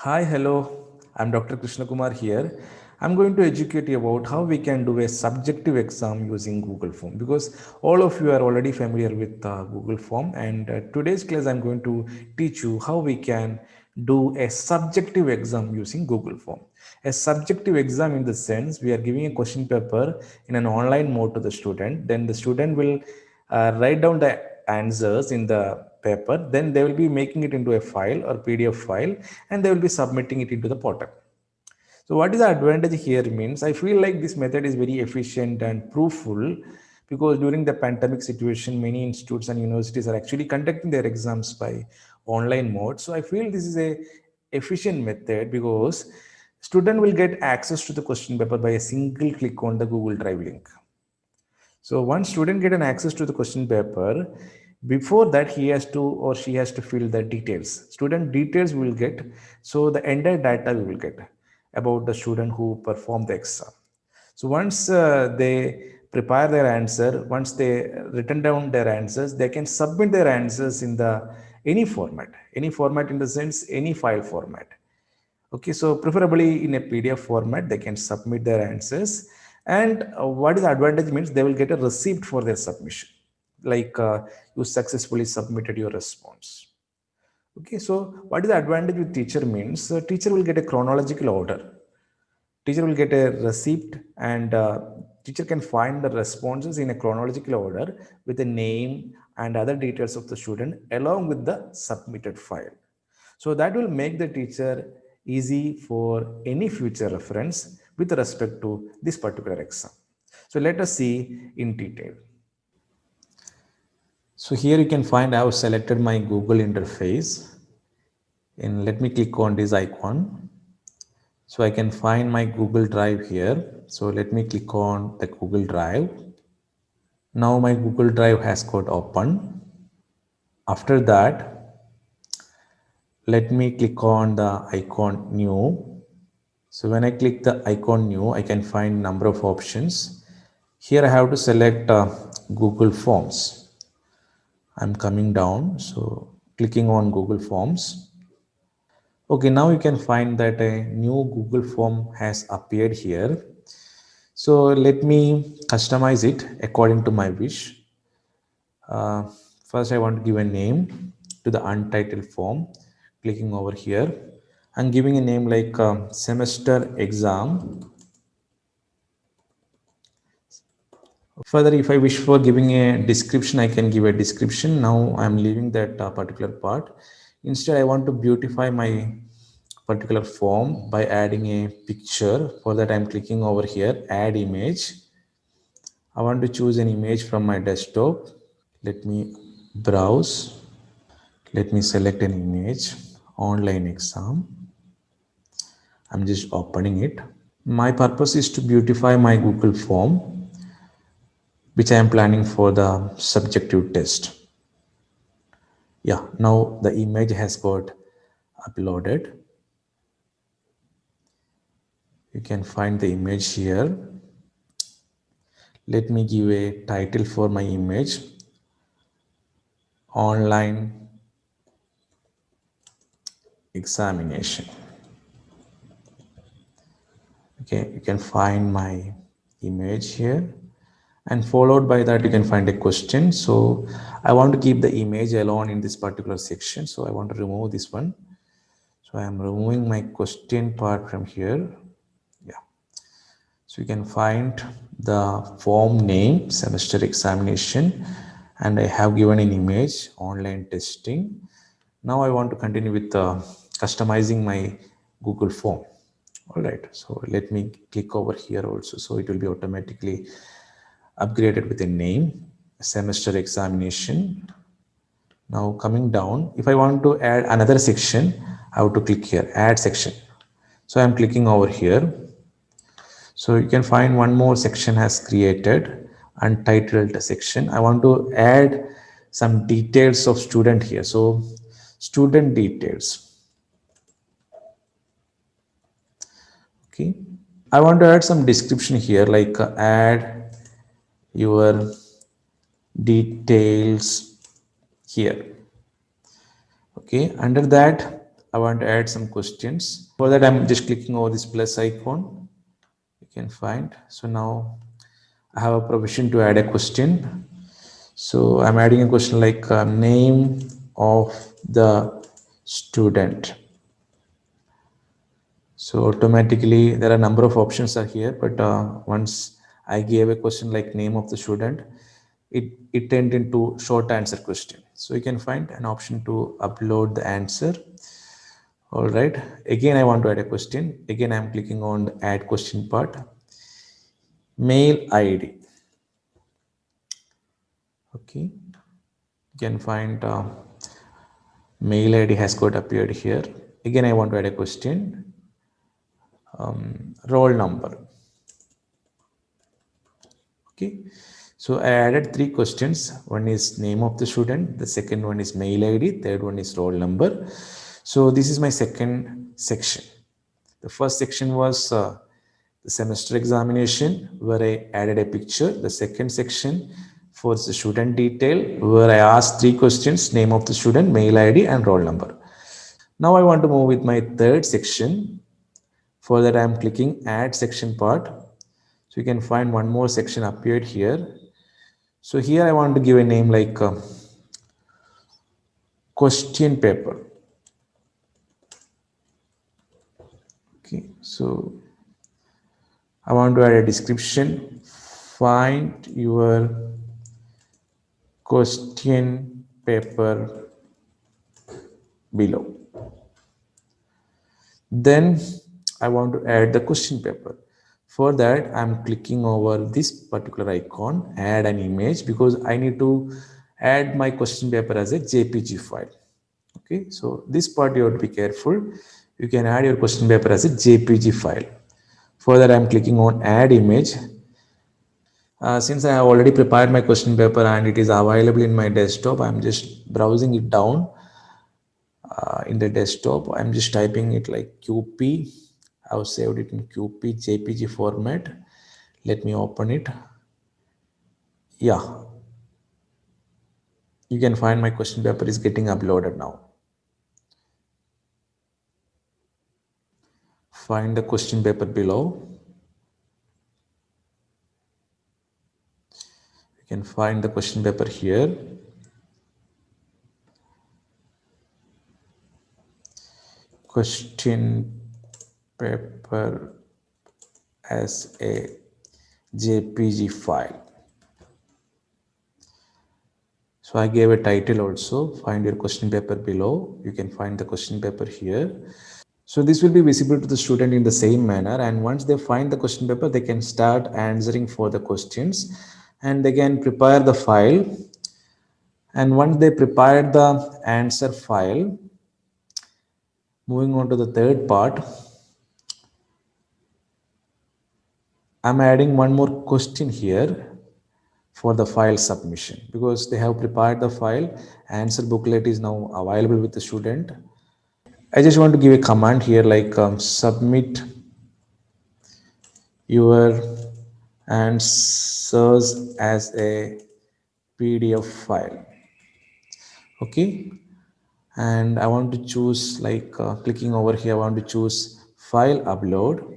Hi, hello. I'm Dr. Krishna Kumar here. I'm going to educate you about how we can do a subjective exam using Google Form because all of you are already familiar with Google Form. And today's class, I'm going to teach you how we can do a subjective exam using Google Form. A subjective exam, in the sense, we are giving a question paper in an online mode to the student. Then the student will write down the answers in the paper, then they will be making it into a file or PDF file, and they will be submitting it into the portal. So what is the advantage here means, I feel like this method is very efficient and proofful because during the pandemic situation, many institutes and universities are actually conducting their exams by online mode. So I feel this is a efficient method because student will get access to the question paper by a single click on the Google Drive link. So once student get an access to the question paper, before that he has to or she has to fill the details. Student details will get, so the entire data we will get about the student who performed the exam. So once they prepare their answer, once they written down their answers, they can submit their answers in the any format in the sense any file format. Okay, so preferably in a PDF format, they can submit their answers. And what is the advantage means they will get a receipt for their submission, like you successfully submitted your response. Okay, so what is the advantage with teacher means teacher will get a chronological order. Teacher will get a receipt, and teacher can find the responses in a chronological order with the name and other details of the student along with the submitted file. So that will make the teacher easy for any future reference with respect to this particular exam. So let us see in detail. So here you can find I have selected my Google interface, and let me click on this icon. So I can find my Google Drive here. So let me click on the Google Drive. Now my Google Drive has got open. After that, let me click on the icon new. So when I click the icon new, I can find number of options. Here I have to select Google Forms. I'm coming down, so clicking on Google Forms. Okay, now you can find that a new Google form has appeared here. So let me customize it according to my wish. Uh, First, I want to give a name to the untitled form. Clicking over here and giving a name like semester exam. Further, if I wish for giving a description, I can give a description. Now I'm leaving that particular part. Instead, I want to beautify my particular form by adding a picture. For that, I'm clicking over here, add image. I want to choose an image from my desktop. Let me browse. Let me select an image, online exam. I'm just opening it. My purpose is to beautify my Google form, which I am planning for the subjective test. Yeah, now the image has got uploaded. You can find the image here. Let me give a title for my image, online examination. Okay, you can find my image here, and followed by that you can find a question. So I want to keep the image alone in this particular section, so I want to remove this one. So I am removing my question part from here. Yeah, so you can find the form name, semester examination, and I have given an image, online testing. Now I want to continue with customizing my Google form. All right, so let me click over here also, so it will be automatically upgraded with a name, semester examination. Now coming down, if I want to add another section, I have to click here, add section. So I'm clicking over here. So you can find one more section has created, untitled section. I want to add some details of student here. So student details. Okay. I want to add some description here, like add your details here. Okay, under that I want to add some questions. For that, I'm just clicking over this plus icon. You can find. So now I have a provision to add a question. So I'm adding a question like name of the student. So automatically there are a number of options are here, but once I gave a question like name of the student, it turned into short answer question. So you can find an option to upload the answer. All right. Again, I want to add a question. Again, I'm clicking on the add question part. Mail ID. Okay. You can find mail ID has got appeared here. Again, I want to add a question. Roll number. Okay. So I added three questions. One is name of the student. The second one is mail ID. Third one is roll number. So this is my second section. The first section was the semester examination where I added a picture. The second section for the student detail where I asked three questions, name of the student, mail ID and roll number. Now I want to move with my third section. For that I am clicking add section part. So you can find one more section appeared here. So here I want to give a name like question paper. Okay, so I want to add a description. Find your question paper below. Then I want to add the question paper. For that, I'm clicking over this particular icon, add an image, because I need to add my question paper as a JPG file. Okay, so this part you have to be careful. You can add your question paper as a JPG file. For that, I'm clicking on add image. Since I have already prepared my question paper and it is available in my desktop, I'm just browsing it down in the desktop. I'm just typing it like QP. I've saved it in QP JPG format. Let me open it. Yeah, you can find my question paper is getting uploaded now. Find the question paper below. You can find the question paper here. Question paper as a JPG file. So I gave a title also, find your question paper below. You can find the question paper here. So this will be visible to the student in the same manner. And once they find the question paper, they can start answering for the questions and they can prepare the file. And once they prepare the answer file, moving on to the third part, I'm adding one more question here for the file submission because they have prepared the file. Answer booklet is now available with the student. I just want to give a command here like submit your answers as a PDF file. Okay, and I want to choose like clicking over here, I want to choose file upload.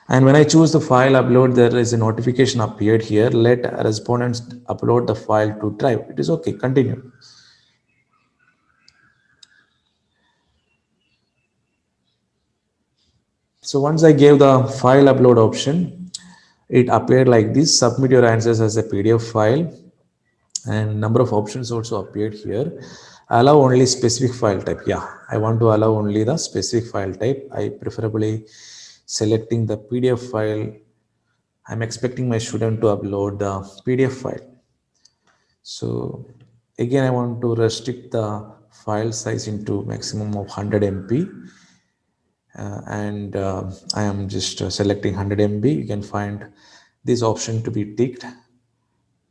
And when I choose the file upload, there is a notification appeared here. Let respondents upload the file to Drive. It is okay, continue. So once I gave the file upload option, it appeared like this, submit your answers as a PDF file, and number of options also appeared here. Allow only specific file type. Yeah, I want to allow only the specific file type. I preferably selecting the PDF file. I'm expecting my student to upload the PDF file. So again, I want to restrict the file size into maximum of 100 MB. And I am just selecting 100 MB. You can find this option to be ticked.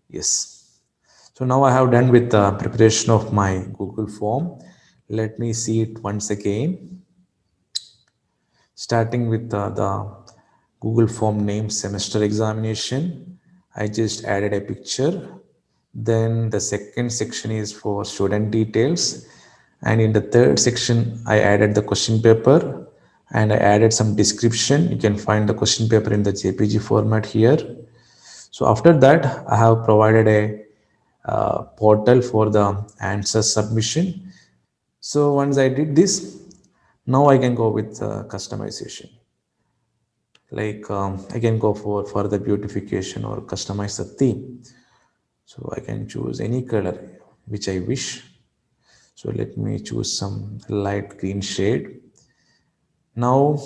Yes. So now I have done with the preparation of my Google form. Let me see it once again. Starting with the Google form name semester examination. I just added a picture. Then the second section is for student details. And in the third section, I added the question paper and I added some description. You can find the question paper in the JPG format here. So after that, I have provided a portal for the answer submission. So once I did this, now I can go with customization. Like I can go for further beautification or customize the theme. So I can choose any color which I wish. So let me choose some light green shade. Now,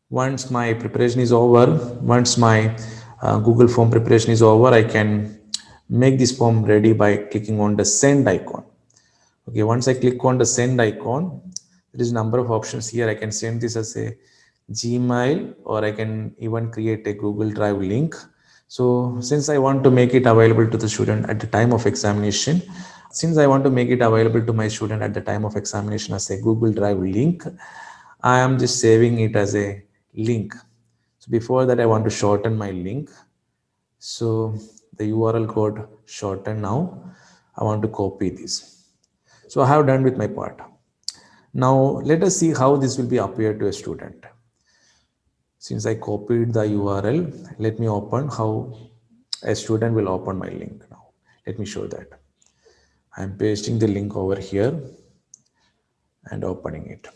once my preparation is over, once my Google form preparation is over, I can make this form ready by clicking on the send icon. Okay, once I click on the send icon, there is a number of options here. I can send this as a Gmail, or I can even create a Google Drive link. So since I want to make it available to the student at the time of examination, since I want to make it available to my student at the time of examination as a Google Drive link, I am just saving it as a link. So before that, I want to shorten my link. So the URL got shortened now. I want to copy this. So I have done with my part. Now let us see how this will be appeared to a student. Since I copied the URL, let me open how a student will open my link now. Let me show that. I'm pasting the link over here and opening it.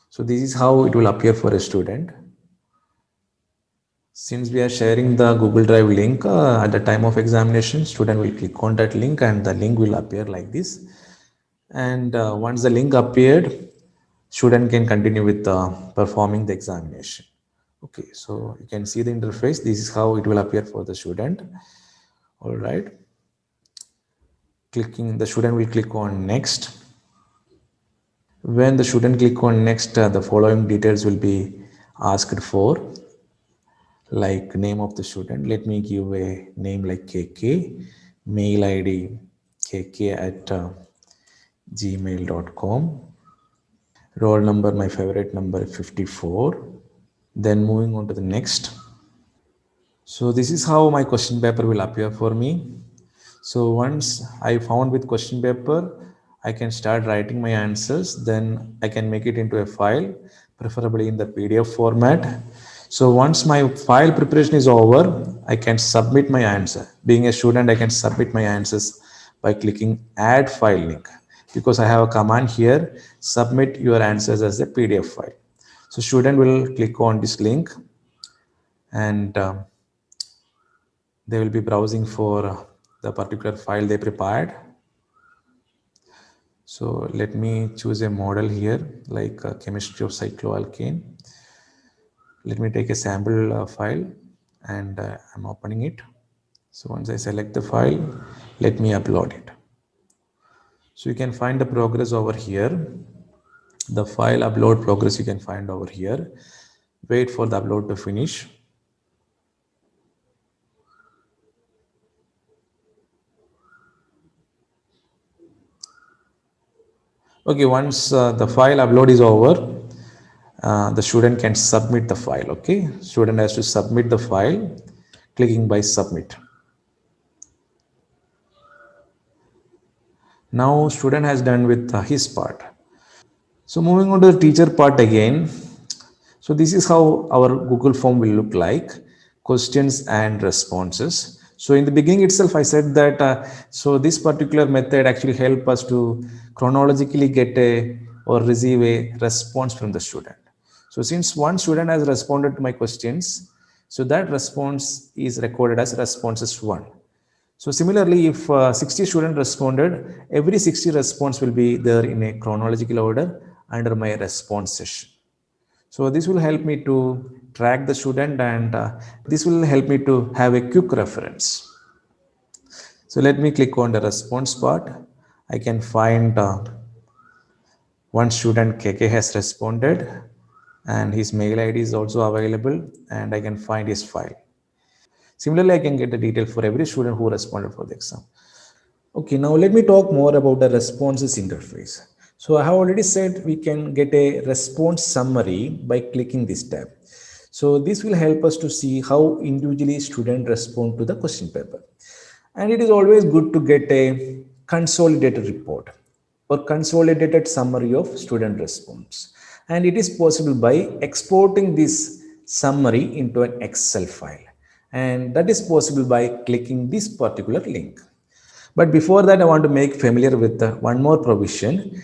So this is how it will appear for a student. Since we are sharing the Google Drive link at the time of examination, student will click on that link and the link will appear like this. And once the link appeared, student can continue with performing the examination. Okay, so you can see the interface. This is how it will appear for the student. All right. Clicking, the student will click on next. When the student click on next, the following details will be asked for, like name of the student. Let me give a name like KK, mail ID KK at gmail.com, roll number, my favorite number 54. Then moving on to the next. So this is how my question paper will appear for me. So once I found with question paper, I can start writing my answers. Then I can make it into a file, preferably in the PDF format. So once my file preparation is over, I can submit my answer. Being a student, I can submit my answers by clicking add file link, because I have a command here, submit your answers as a PDF file. So student will click on this link and they will be browsing for the particular file they prepared. So let me choose a model here, like chemistry of cycloalkane. Let me take a sample file and I'm opening it. So once I select the file, let me upload it. So you can find the progress over here. The file upload progress you can find over here. Wait for the upload to finish. Okay, once the file upload is over, the student can submit the file. Okay, student has to submit the file, clicking by submit. Now student has done with his part. So moving on to the teacher part again. So this is how our Google form will look like, questions and responses. So in the beginning itself, I said that, so this particular method actually help us to chronologically get a or receive a response from the student. So since one student has responded to my questions, so that response is recorded as responses 1. So similarly, if 60 students responded, every 60 response will be there in a chronological order under my response session. So this will help me to track the student and this will help me to have a quick reference. So let me click on the response part. I can find one student KK has responded and his mail ID is also available and I can find his file. Similarly, I can get the detail for every student who responded for the exam. Okay, now let me talk more about the responses interface. So I have already said we can get a response summary by clicking this tab. So this will help us to see how individually students respond to the question paper. And it is always good to get a consolidated report or consolidated summary of student response. And it is possible by exporting this summary into an Excel file. And that is possible by clicking this particular link. But before that, I want to make familiar with one more provision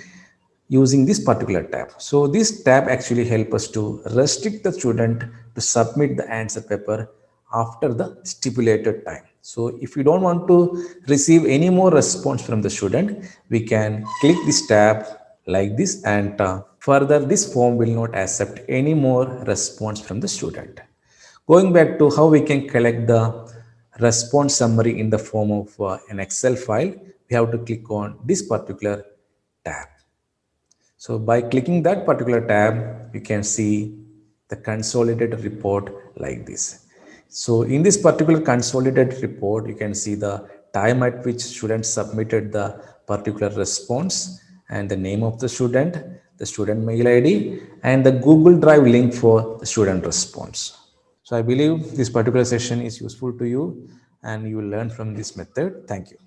using this particular tab. So this tab actually help us to restrict the student to submit the answer paper after the stipulated time. So if you don't want to receive any more response from the student, we can click this tab like this, and further this form will not accept any more response from the student. Going back to how we can collect the response summary in the form of an Excel file, we have to click on this particular tab. So by clicking that particular tab, you can see the consolidated report like this. So in this particular consolidated report, you can see the time at which students submitted the particular response and the name of the student mail ID, and the Google Drive link for the student response. So I believe this particular session is useful to you and you will learn from this method. Thank you.